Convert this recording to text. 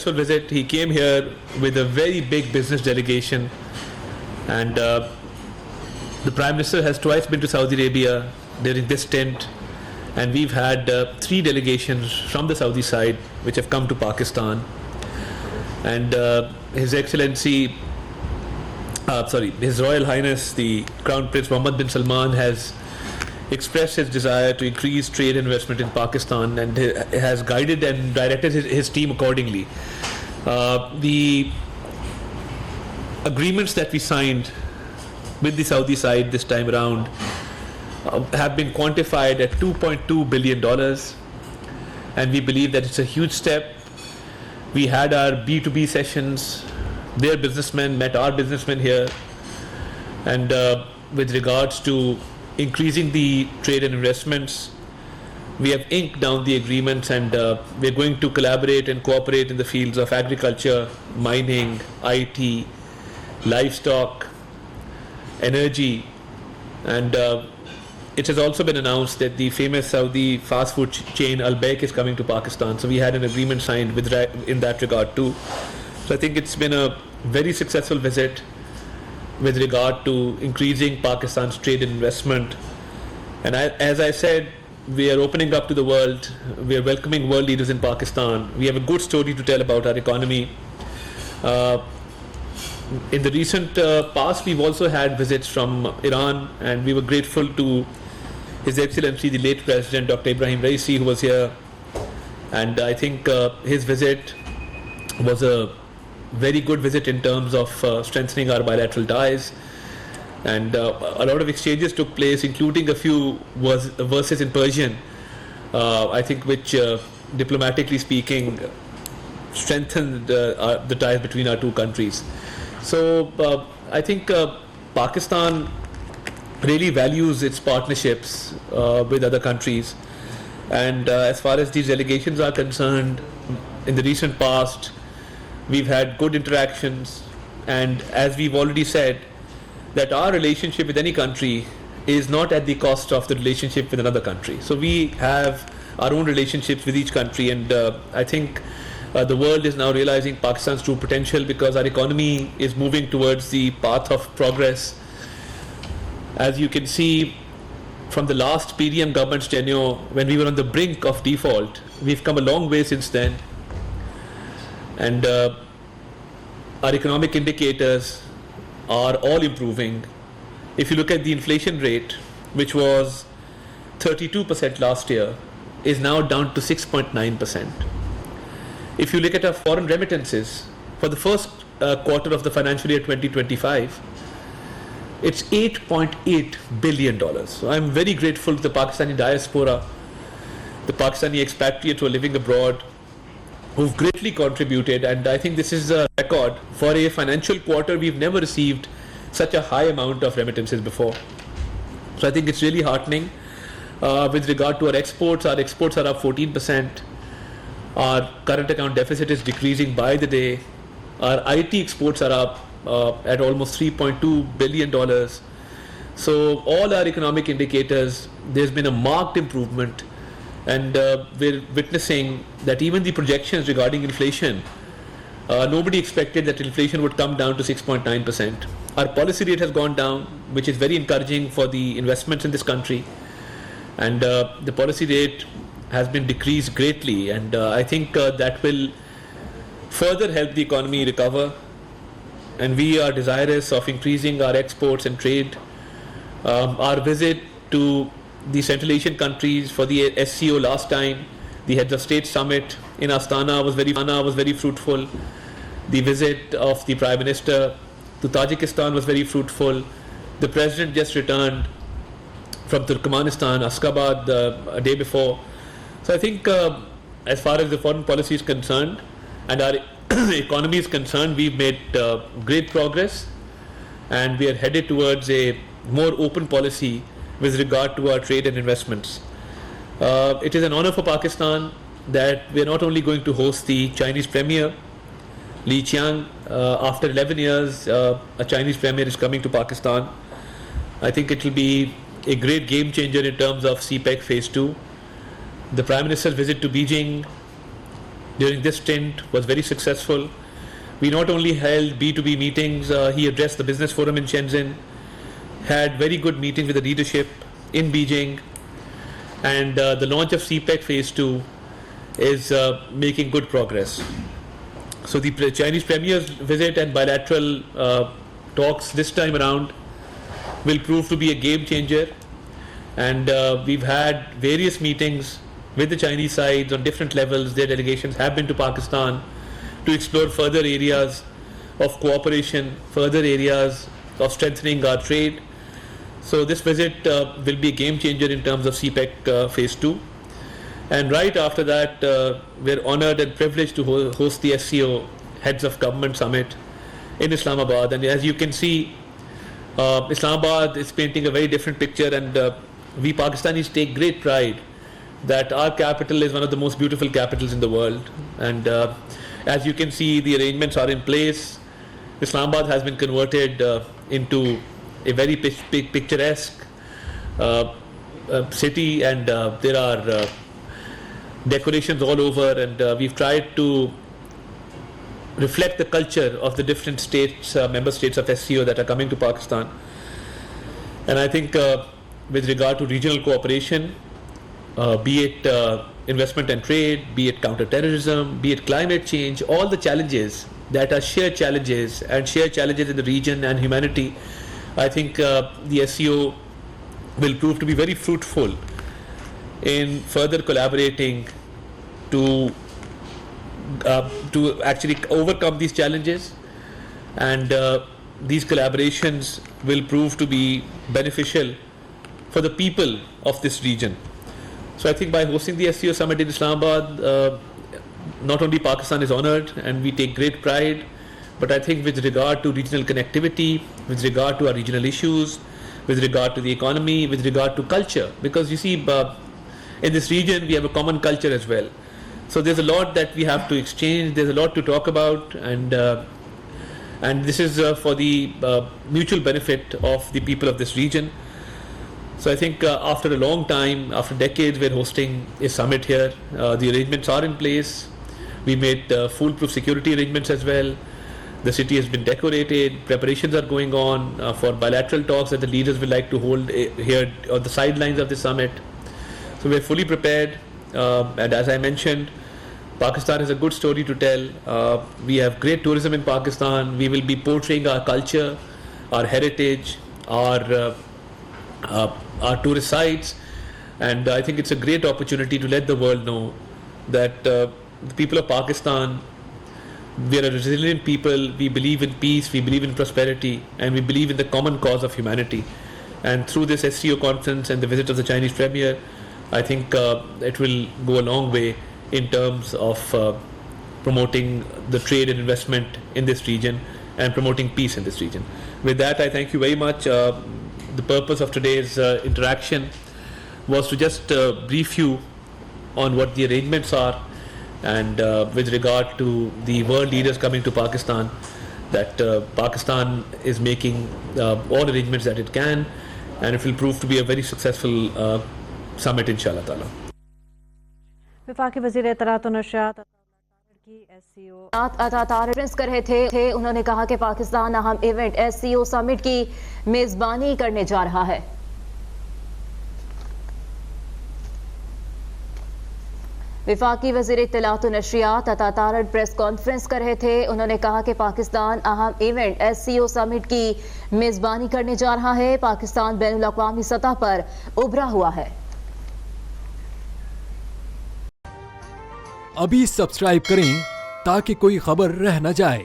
successful visit. He came here with a very big business delegation, and the Prime Minister has twice been to Saudi Arabia during this stint, and we've had 3 delegations from the Saudi side which have come to Pakistan. And His Excellency, His Royal Highness the Crown Prince Mohammed bin Salman has expressed his desire to increase trade and investment in Pakistan, and has guided and directed his team accordingly. The agreements that we signed with the Saudi side this time around have been quantified at $2.2 billion, and we believe that it's a huge step. We had our B2B sessions, their businessmen met our businessmen here, and with regards to increasing the trade and investments, we have inked down the agreements, and we're going to collaborate and cooperate in the fields of agriculture, mining, IT, livestock, energy, and it has also been announced that the famous Saudi fast food chain Abbtakk is coming to Pakistan. So we had an agreement signed in that regard too. So I think it's been a very successful visit with regard to increasing Pakistan's trade and investment. And as I said, we are opening up to the world. We are welcoming world leaders in Pakistan. We have a good story to tell about our economy. In the recent past, we've also had visits from Iran, and we were grateful to His Excellency the late President Dr. Ibrahim Raisi, who was here. And I think his visit was a very good visit in terms of strengthening our bilateral ties, and a lot of exchanges took place, including a few verses in Persian, I think, which diplomatically speaking strengthened the ties between our two countries. So I think Pakistan really values its partnerships with other countries, and as far as these delegations are concerned, in the recent past we've had good interactions, and as we've already said, that our relationship with any country is not at the cost of the relationship with another country. So we have our own relationships with each country, and I think the world is now realizing Pakistan's true potential, because our economy is moving towards the path of progress. As you can see from the last PDM government's tenure, when we were on the brink of default, we've come a long way since then, and our economic indicators are all improving. If you look at the inflation rate, which was 32% last year, is now down to 6.9%. If you look at our foreign remittances for the first quarter of the financial year 2025, it's $8.8 billion. So I'm very grateful to the Pakistani diaspora, the Pakistani expatriates who are living abroad, who've greatly contributed, and I think this is a record. For a financial quarter, we've never received such a high amount of remittances before. So I think it's really heartening. With regard to our exports are up 14%. Our current account deficit is decreasing by the day. Our IT exports are up at almost $3.2 billion. So all our economic indicators, there's been a marked improvement, and we're witnessing that even the projections regarding inflation, nobody expected that inflation would come down to 6.9%. Our policy rate has gone down, which is very encouraging for the investments in this country, and the policy rate has been decreased greatly, and I think that will further help the economy recover, and we are desirous of increasing our exports and trade. Our visit to the Central Asian countries for the SCO last time, the Heads of State Summit in Astana was very fruitful. The visit of the Prime Minister to Tajikistan was very fruitful. The President just returned from Turkmenistan, Ashgabat, a day before. So I think as far as the foreign policy is concerned and our economy is concerned, we've made great progress, and we are headed towards a more open policy with regard to our trade and investments. It is an honor for Pakistan that we are not only going to host the Chinese Premier, Li Qiang. After 11 years, a Chinese Premier is coming to Pakistan. I think it will be a great game changer in terms of CPEC Phase 2. The Prime Minister's visit to Beijing during this stint was very successful. We not only held B2B meetings, he addressed the business forum in Shenzhen, had very good meetings with the leadership in Beijing, and the launch of CPEC Phase 2 is making good progress. So the Chinese Premier's visit and bilateral talks this time around will prove to be a game changer, and we've had various meetings with the Chinese sides on different levels. Their delegations have been to Pakistan to explore further areas of cooperation, further areas of strengthening our trade. So this visit will be a game changer in terms of CPEC Phase 2. And right after that, we're honored and privileged to host the SCO Heads of Government Summit in Islamabad. And as you can see, Islamabad is painting a very different picture, and we Pakistanis take great pride that our capital is one of the most beautiful capitals in the world. And as you can see, the arrangements are in place. Islamabad has been converted into a very picturesque city, and there are decorations all over, and we've tried to reflect the culture of the different states, member states of SCO that are coming to Pakistan. And I think with regard to regional cooperation, be it investment and trade, be it counter-terrorism, be it climate change, all the challenges that are shared challenges in the region and humanity, I think the SCO will prove to be very fruitful in further collaborating to actually overcome these challenges, and these collaborations will prove to be beneficial for the people of this region. So I think by hosting the SCO summit in Islamabad, not only Pakistan is honored and we take great pride, but I think with regard to regional connectivity, with regard to our regional issues, with regard to the economy, with regard to culture, because you see in this region we have a common culture as well. So there's a lot that we have to exchange, there's a lot to talk about, and this is for the mutual benefit of the people of this region. So I think after a long time, after decades, we're hosting a summit here. The arrangements are in place. We made foolproof security arrangements as well. The city has been decorated. Preparations are going on for bilateral talks that the leaders will like to hold here on the sidelines of the summit. So we're fully prepared. And as I mentioned, Pakistan has a good story to tell. We have great tourism in Pakistan. We will be portraying our culture, our heritage, our tourist sites, and I think it's a great opportunity to let the world know that the people of Pakistan, we are a resilient people. We believe in peace, we believe in prosperity, and we believe in the common cause of humanity. And through this SCO conference and the visit of the Chinese Premier, I think it will go a long way in terms of promoting the trade and investment in this region and promoting peace in this region. With that, I thank you very much. The purpose of today's interaction was to just brief you on what the arrangements are, and with regard to the world leaders coming to Pakistan, that Pakistan is making all arrangements that it can, and it will prove to be a very successful summit, inshallah ta'ala. वफाकी वज़ीर इत्तलात और नशरियात अता तारर कर रहे थे। उन्होंने कहा कि पाकिस्तान अहम इवेंट SCO समिट की मेजबानी करने जा रहा है। वफाकी वज़ीर इत्तलात और नशरियात अता तारर प्रेस कॉन्फ्रेंस कर रहे थे। उन्होंने कहा कि पाकिस्तान अहम इवेंट SCO समिट की मेजबानी करने जा रहा है। पाकिस्तान बैनुल अक़वामी सतह पर उभरा हुआ है। अभी सब्सक्राइब करें ताकि कोई खबर रह न जाए।